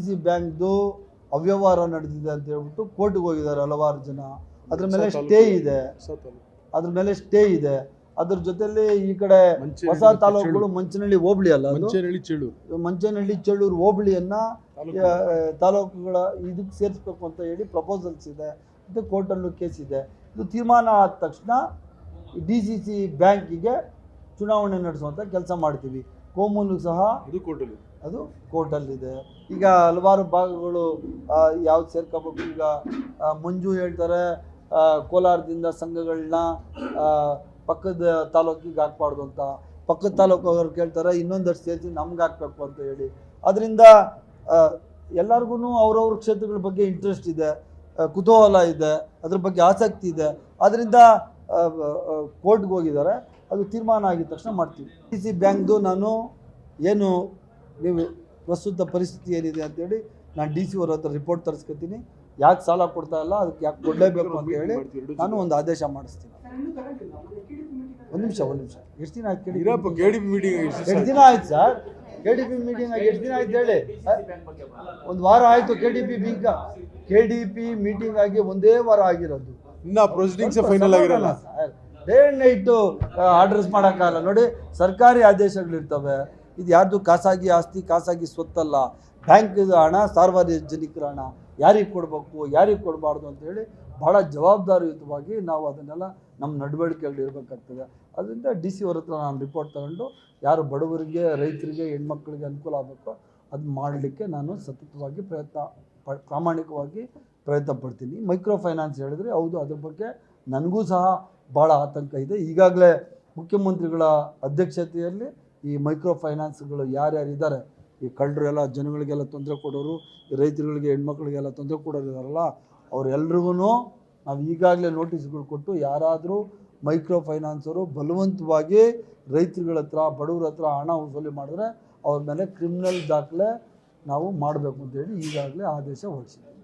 C ಬ್ಯಾಂಕ್ದು ಅವ್ಯವಹಾರ ನಡೆದಿದೆ ಅಂತ ಹೇಳ್ಬಿಟ್ಟು ಕೋರ್ಟ್ಗೆ ಹೋಗಿದ್ದಾರೆ ಹಲವಾರು ಜನ. ಅದ್ರ ಮೇಲೆ ಸ್ಟೇ ಇದೆ. ಅದ್ರ ಜೊತೆಲಿ ಈ ಕಡೆ ಹೊಸ ತಾಲೂಕುಗಳು ಮಂಚನಹಳ್ಳಿ ಹೋಬಳಿ ಅಲ್ಲ, ಮಂಚನಹಳ್ಳಿ ಚೇಳೂರು ಹೋಬಳಿಯನ್ನ ತಾಲೂಕುಗಳ ಇದಕ್ಕೆ ಸೇರಿಸ್ಬೇಕು ಅಂತ ಹೇಳಿ ಪ್ರಪೋಸಲ್ಸ್ ಇದೆ. ಇದು ಕೋರ್ಟಲ್ಲೂ ಕೇಸ್ ಇದೆ. ಇದು ತೀರ್ಮಾನ ಆದ ತಕ್ಷಣ DCC ಬ್ಯಾಂಕಿಗೆ ಚುನಾವಣೆ ನಡೆಸುವಂಥ ಕೆಲಸ ಮಾಡ್ತೀವಿ. ಕೋಮೂಲು ಸಹ ಅದು ಕೋರ್ಟಲ್ಲಿದೆ. ಈಗ ಹಲವಾರು ಭಾಗಗಳು ಯಾವ್ದು ಸೇರ್ಕೋಬೇಕು. ಈಗ ಮಂಜು ಹೇಳ್ತಾರೆ ಕೋಲಾರದಿಂದ ಸಂಘಗಳನ್ನ ಪಕ್ಕದ ತಾಲೂಕಿಗೆ ಹಾಕ್ಬಾರ್ದು ಅಂತ, ಪಕ್ಕದ ತಾಲೂಕು ಅವ್ರು ಕೇಳ್ತಾರೆ ಇನ್ನೊಂದಷ್ಟು ಸೇರಿಸಿ ನಮ್ಗೆ ಹಾಕ್ಬೇಕು ಅಂತ ಹೇಳಿ. ಅದರಿಂದ ಎಲ್ಲರಿಗೂ ಅವ್ರವ್ರ ಕ್ಷೇತ್ರಗಳ ಬಗ್ಗೆ ಇಂಟ್ರೆಸ್ಟ್ ಇದೆ, ಕುತೂಹಲ ಇದೆ, ಅದ್ರ ಬಗ್ಗೆ ಆಸಕ್ತಿ ಇದೆ. ಅದರಿಂದ ಕೋರ್ಟ್ಗೆ ಹೋಗಿದ್ದಾರೆ. ಅದು ತೀರ್ಮಾನ ಆಗಿದ ತಕ್ಷಣ ಮಾಡ್ತೀವಿ. DCC ಬ್ಯಾಂಕ್ದು ನಾನು ಏನು ನೀವು ಪ್ರಸ್ತುತ ಪರಿಸ್ಥಿತಿ ಏನಿದೆ ಅಂತೇಳಿ ನಾನು DC ಅವ್ರ ಹತ್ರ ರಿಪೋರ್ಟ್ ತರಿಸ್ಕೊತೀನಿ. ಯಾಕೆ ಸಾಲ ಕೊಡ್ತಾ ಇಲ್ಲ, ಅದಕ್ಕೆ ಯಾಕೆ ಕೊಡಲೇಬೇಕು ಅಂತ ಹೇಳಿ ನಾನು ಒಂದು ಆದೇಶ ಮಾಡಿಸ್ತೀನಿ. ಒಂದು ನಿಮಿಷ ಎಷ್ಟು ದಿನ ಆಯ್ತು ಎಷ್ಟು ದಿನ ಆಯ್ತು ಸರ್? KDP ಮೀಟಿಂಗ್ ಆಗಿ ಎಷ್ಟು ದಿನ ಆಯ್ತು ಹೇಳಿ? ಒಂದು ವಾರ ಆಯಿತು. KDP ಮೀಟಿಂಗ್ ಆಗಿ ಒಂದೇ ವಾರ ಆಗಿರೋದು. ಪ್ರೊಸೀಡಿಂಗ್ಸ್ ಫೈನಲ್ ಆಗಿರಲ್ಲ. ಡೇ ಅಂಡ್ ನೈಟು ಆರ್ಡರ್ಸ್ ಮಾಡೋಕ್ಕಾಗಲ್ಲ ನೋಡಿ. ಸರ್ಕಾರಿ ಆದೇಶಗಳಿರ್ತವೆ. ಇದು ಯಾರ್ದು ಖಾಸಗಿ ಆಸ್ತಿ, ಖಾಸಗಿ ಸ್ವತ್ತಲ್ಲ. ಬ್ಯಾಂಕ್ ಹಣ ಸಾರ್ವಜನಿಕರ ಹಣ. ಯಾರಿಗೆ ಕೊಡಬೇಕು, ಯಾರಿಗೆ ಕೊಡಬಾರ್ದು ಅಂತೇಳಿ ಭಾಳ ಜವಾಬ್ದಾರಿಯುತವಾಗಿ ನಾವು ಅದನ್ನೆಲ್ಲ ನಮ್ಮ ನಡವಳಿಕೆಯಲ್ಲಿ ಇರಬೇಕಾಗ್ತದೆ. ಅದರಿಂದ DC ಅವ್ರ ಹತ್ರ ನಾನು ರಿಪೋರ್ಟ್ ತಗೊಂಡು ಯಾರು ಬಡವರಿಗೆ, ರೈತರಿಗೆ, ಹೆಣ್ಮಕ್ಳಿಗೆ ಅನುಕೂಲ ಆಗಬೇಕೋ ಅದು ಮಾಡಲಿಕ್ಕೆ ನಾನು ಸತತವಾಗಿ ಪ್ರಾಮಾಣಿಕವಾಗಿ ಪ್ರಯತ್ನ ಪಡ್ತೀನಿ. ಮೈಕ್ರೋ ಫೈನಾನ್ಸ್ ಹೇಳಿದ್ರೆ ಹೌದು, ಅದ್ರ ಬಗ್ಗೆ ನನಗೂ ಸಹ ಭಾಳ ಆತಂಕ ಇದೆ. ಈಗಾಗಲೇ ಮುಖ್ಯಮಂತ್ರಿಗಳ ಅಧ್ಯಕ್ಷತೆಯಲ್ಲಿ ಈ ಮೈಕ್ರೋ ಫೈನಾನ್ಸ್ಗಳು ಯಾರ್ಯಾರಿದ್ದಾರೆ, ಈ ಕಳ್ಳರು ಎಲ್ಲ ಜನಗಳಿಗೆಲ್ಲ ತೊಂದರೆ ಕೊಡೋರು, ರೈತರುಗಳಿಗೆ, ಹೆಣ್ಮಕ್ಳಿಗೆಲ್ಲ ತೊಂದರೆ ಕೊಡೋರು ಇದ್ದಾರಲ್ಲ, ಅವರೆಲ್ರಿಗೂ ನಾವು ಈಗಾಗಲೇ ನೋಟಿಸ್ಗಳು ಕೊಟ್ಟು ಯಾರಾದರೂ ಮೈಕ್ರೋ ಫೈನಾನ್ಸರು ಬಲವಂತವಾಗಿ ರೈತರುಗಳ ಹತ್ರ, ಬಡವ್ರ ಹತ್ರ ಹಣ ವಸೂಲಿ ಮಾಡಿದ್ರೆ ಅವ್ರ ಮೇಲೆ ಕ್ರಿಮಿನಲ್ ದಾಖಲೆ ನಾವು ಮಾಡಬೇಕು ಅಂತೇಳಿ ಈಗಾಗಲೇ ಆದೇಶ ಹೊರಡಿಸಿದ್ದೀವಿ.